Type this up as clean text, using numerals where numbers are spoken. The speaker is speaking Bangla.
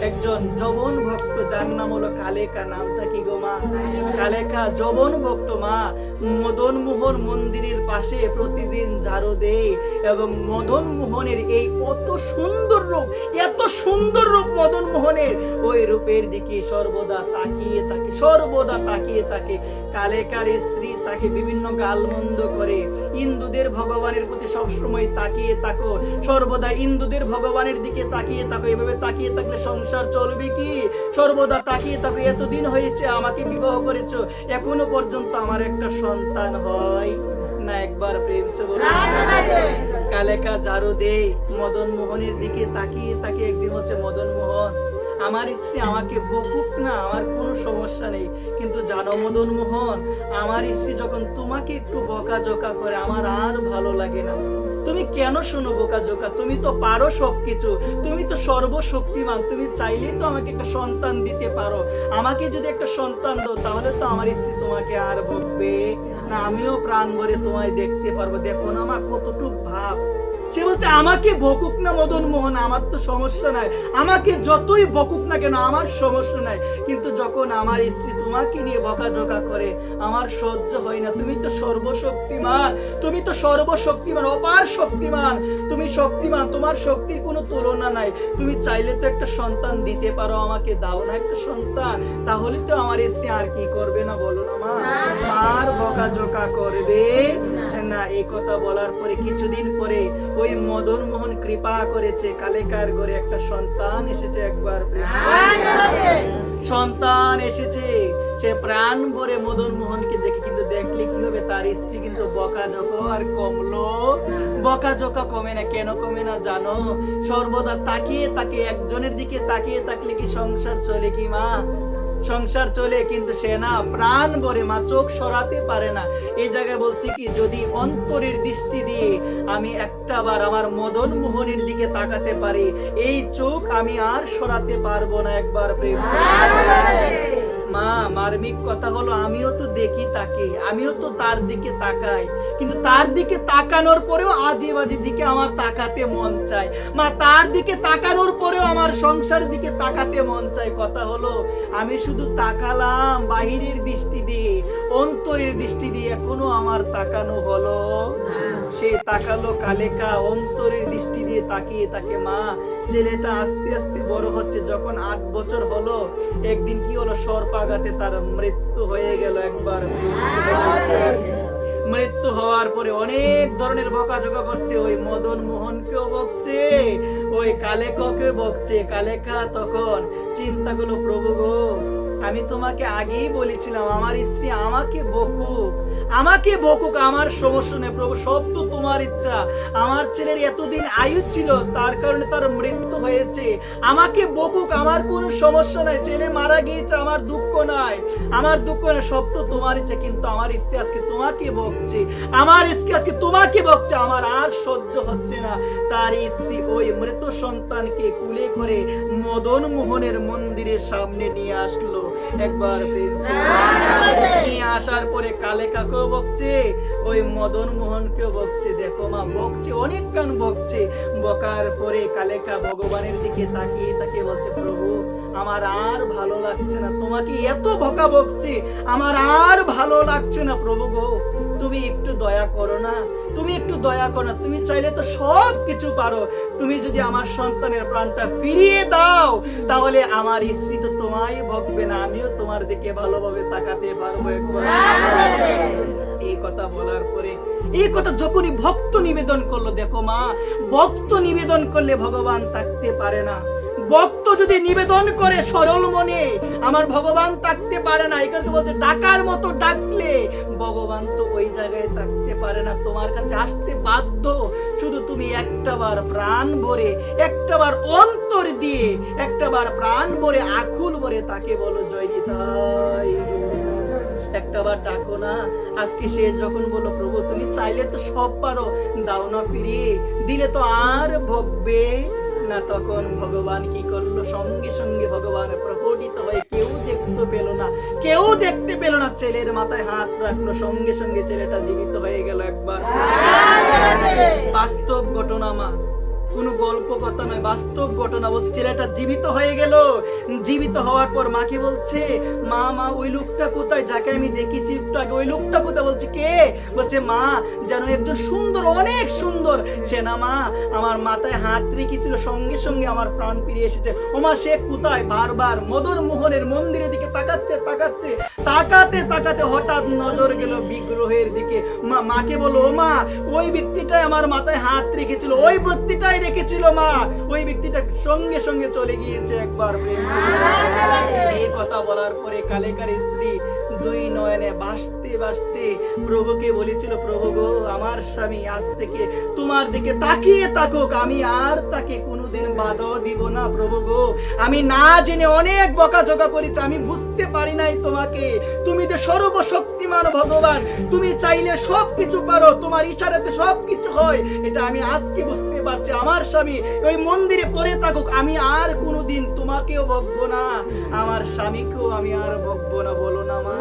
একজন যবন ভক্ত, যার নাম হলো কালেকা। নামটা কি গো মা? কালেকা যবন ভক্ত মা মদন মোহন মন্দিরের পাশে প্রতিদিন ঝাড়ু দেয়, এবং মদন মোহনের এই কত সুন্দর রূপ, এত সুন্দর রূপ মদন মোহনের, ওই রূপের দিকে সর্বদা তাকিয়ে থাকে, সর্বদা তাকিয়ে থাকে। কালেকার স্ত্রী তাকে বিভিন্ন গালমন্দ করে, ইন্দুদের ভগবানের প্রতি সবসময় তাকিয়ে থাকো, সর্বদা ইন্দুদের ভগবানের দিকে তাকিয়ে থাকো। এভাবে তাকিয়ে থাকলে সংসার চলবে কি? সর্বদা তাকিয়ে থাকো, এতদিন হয়েছে আমাকে বিবাহ করেছো, এখনো পর্যন্ত আমার একটা সন্তান হয় না, একবার প্রেম সে বলো। কালেকা ঝাড়ু দেয়, মদন মোহনের দিকে তাকিয়ে তাকে একদিন হচ্ছে, মদন মোহন আমার স্ত্রী আমাকে বকুক না, আমার কোনো সমস্যা নেই, কিন্তু জানো মদন মোহন, আমার স্ত্রী যখন তোমাকে একটু বকাঝকা করে আমার আর ভালো লাগে না। তুমি কেন শোনো বোকাঝোকা? তুমি তো পারো সবকিছু, তুমি তো সর্বশক্তিমান, তুমি চাইলেই তো আমাকে একটা সন্তান দিতে পারো। আমাকে যদি একটা সন্তান দাও তাহলে তো আমার স্ত্রী তোমাকে আর বকবে না, আমিও প্রাণ ভরে তোমায় দেখতে পারবো। দেখো না আমার কতটুক ভাব। সে বলছে আমাকে বকুক না মদন মোহন, আমার তো সমস্যা নাই, আমাকে যতই বকুক না কেন আমার সমস্যা নাই, কিন্তু যখন আমার স্ত্রী তোমাকে নিয়ে বকাঝকা করে আমার সহ্য হয় না। তুমি তো সর্বশক্তিমান, তুমি তো সর্বশক্তিমান, অপার শক্তিমান, তুমি শক্তিমান, তোমার শক্তির কোনো তুলনা নাই। তুমি চাইলে তো একটা সন্তান দিতে পারো, আমাকে দাও না একটা সন্তান, তাহলে তো আমার স্ত্রী আর কি করবে না বলো না মা? আর বকাঝকা করবে না। এই কথা বলার পরে কিছুদিন পরে ওই মদন মোহন কৃপা করেছে, কালেকার ঘরে একটা সন্তান এসেছে। একবার সন্তান এসেছে, সে প্রাণ ভরে মদন মোহনকে দেখে, কিন্তু দেখলে কি হবে, তার স্ত্রী কিন্তু বকাঝকা আর কমলো? বকাঝকা কমে না। কেন কমে না জানো? সর্বদা তাকিয়ে তাকে, একজনের দিকে তাকিয়ে থাকলে কি সংসার চলে কি মা? সংসার চলে, কিন্তু সে না প্রাণ ভরে মা চোখ সরাতে পারে না। এই জায়গায় বলছি কি, যদি অন্তরের দৃষ্টি দিয়ে আমি একটাবার আমার মদন মোহনের দিকে তাকাতে পারি, এই চোখ আমি আর সরাতে পারবো না। একবার প্রেম মা, মার্মিক কথা হলো আমিও তো দেখি তাকে, আমিও তো তার দিকে তাকাই, কিন্তু তার দিকে তাকানোর পরেও আজে বাজে দিকে আমার তাকাতে মন চায় মা, তার দিকে তাকানোর পরেও আমার সংসারের দিকে তাকাতে মন চায়। কথা হলো আমি শুধু তাকালাম বাহিরের দৃষ্টি দিয়ে, অন্তরের দৃষ্টি দিয়ে এখনো আমার তাকানো হলো। সে তাকালো কালেকা, অন্তরের দৃষ্টি দিয়ে তাকিয়ে তাকে মা, ছেলেটা আস্তে আস্তে বড় হচ্ছে। যখন 8 বছর হলো, একদিন কি হলো, সর্পাঘাতে তার মৃত্যু হয়ে গেল। একবার মৃত্যু হওয়ার পরে অনেক ধরনের বকাঝকা করছে, ওই মদন মোহনকেও বকছে, ওই কালেকাকেও বকছে। কালেকা তখন চিন্তা করলো, প্রভু গো, আমি তোমাকে আগেই বলেছিলাম আমার স্ত্রী আমাকে বকুক, আমাকে বকুক, আমার সমস্যা নেই প্রভু, সব তো তোমার ইচ্ছা। আমার ছেলের এতদিন আয়ু ছিল, তার কারণে তার মৃত্যু হয়েছে, আমাকে বকুক, আমার কোনো সমস্যা নাই, ছেলে মারা গিয়েছে, আমার দুঃখ নাই, আমার দুঃখ নাই, সব তো তোমার ইচ্ছা। কিন্তু আমার স্ত্রী আজকে তোমাকে বকছে, আমার স্ত্রী আজকে তোমাকে বকছে, আমার আর সহ্য হচ্ছে না। তার স্ত্রী ওই মৃত সন্তানকে কুলে করে মদন মোহনের মন্দিরের সামনে নিয়ে আসলো। একবার নিয়ে আসার পরে কালেকাকেও বকছে, ওই মদন মোহনকেও বকছে। দেখো মা, বকছে, অনেক কান বকছে। বকার পরে কালেকা ভগবানের দিকে তাকিয়ে তাকিয়ে বলছে, প্রভু আমার আর ভালো লাগছে না, তোমাকে এত বকা বকছে, আমার আর ভালো লাগছে না প্রভু গো, তুমি একটু দয়া করো না, তুমি একটু দয়া করো না, তুমি চাইলে তো সব কিছু পারো, তুমি যদি আমার সন্তানের প্রাণটা ফিরিয়ে দাও তাহলে আমার স্ত্রী তো তোমায় বকবে না, আমিও তোমার দিকে ভালোভাবে তাকাতে পারবো। একবার এই কথা বলার পরে, এই কথা যখনই ভক্ত নিবেদন করলো, দেখো মা, ভক্ত নিবেদন করলে ভগবান থাকতে পারে না। ভক্ত যদি নিবেদন করে সরল মনে, আমার ভগবান থাকতে পারে না। এখানে তো বলছে ডাকার মতো ডাকলে ভগবান তো ওই জায়গায় থাকতে পারে না, তোমার কাছে আসতে বাধ্য। শুধু তুমি একটাবার প্রাণ ভরে, একটাবার অন্তর দিয়ে, একটাবার প্রাণ ভরে, আকুল ভরে তাকে বলো জয় নিতাই, একটাবার ডাকো না। আজকে সে যখন বলল, প্রভু তুমি চাইলে তো সব পারো, দাও না ফিরিয়ে, দিলে তো আর ভোগবে না। তখন ভগবান কি করলো, সঙ্গে সঙ্গে ভগবান প্রকটিত হয়ে, কেউ দেখতে পেল না, কেউ দেখতে পেল না, ছেলের মাথায় হাত রাখলো, সঙ্গে সঙ্গে ছেলেটা জীবিত হয়ে গেল। একবার বাস্তব ঘটনা মা, কোনো গল্প কথা নয়, বাস্তব ঘটনা বলছে। ছেলেটা জীবিত হয়ে গেল। জীবিত হওয়ার পর মাকে বলছে, মা মা ওই লোকটা কোথায়, যাকে আমি দেখেছি একটু আগে, ওই লোকটা কোথায়? বলছে কে? বলছে মা যেন একজন সুন্দর, অনেক সুন্দর। সে না মা আমার মাথায় হাত রেখেছিল, সঙ্গে সঙ্গে আমার প্রাণ ফিরে এসেছে। ওমা সে কোথায়? বারবার মদন মোহনের মন্দিরের দিকে তাকাচ্ছে তাকাচ্ছে, তাকাতে তাকাতে হঠাৎ নজর গেল বিগ্রহের দিকে। মাকে বলো, ও মা ওই ব্যক্তিটাই আমার মাথায় হাত রেখেছিল, ওই ব্যক্তিটাই রেখেছিল মা, ওই ব্যক্তিটা সঙ্গে সঙ্গে চলে গিয়েছে একবার প্রেম ছিল। এই কথা বলার পরে কালেকার স্ত্রী দুই নয়নে ভাসতে ভাসতে প্রভুকে বলেছিল, প্রভু গো আমার স্বামী আজ থেকে তোমার দিকে তাকিয়ে থাকুক, আমি আর তাকে কোনোদিন বাধা দিব না। প্রভু গো আমি না জেনে অনেক বকাঝকা করেছি, আমি বুঝতে পারি নাই তোমাকে, তুমি যে সর্বশক্তিমান ভগবান, তুমি চাইলে সবকিছু পারো, তোমার ইশারাতে সবকিছু হয়, এটা আমি আজকে বুঝতে পারছি। আমার স্বামী ওই মন্দিরে পড়ে থাকুক, আমি আর কোনোদিন তোমাকেও বকবো না, আমার স্বামীকেও আমি আর বকবো না। বলো না মা।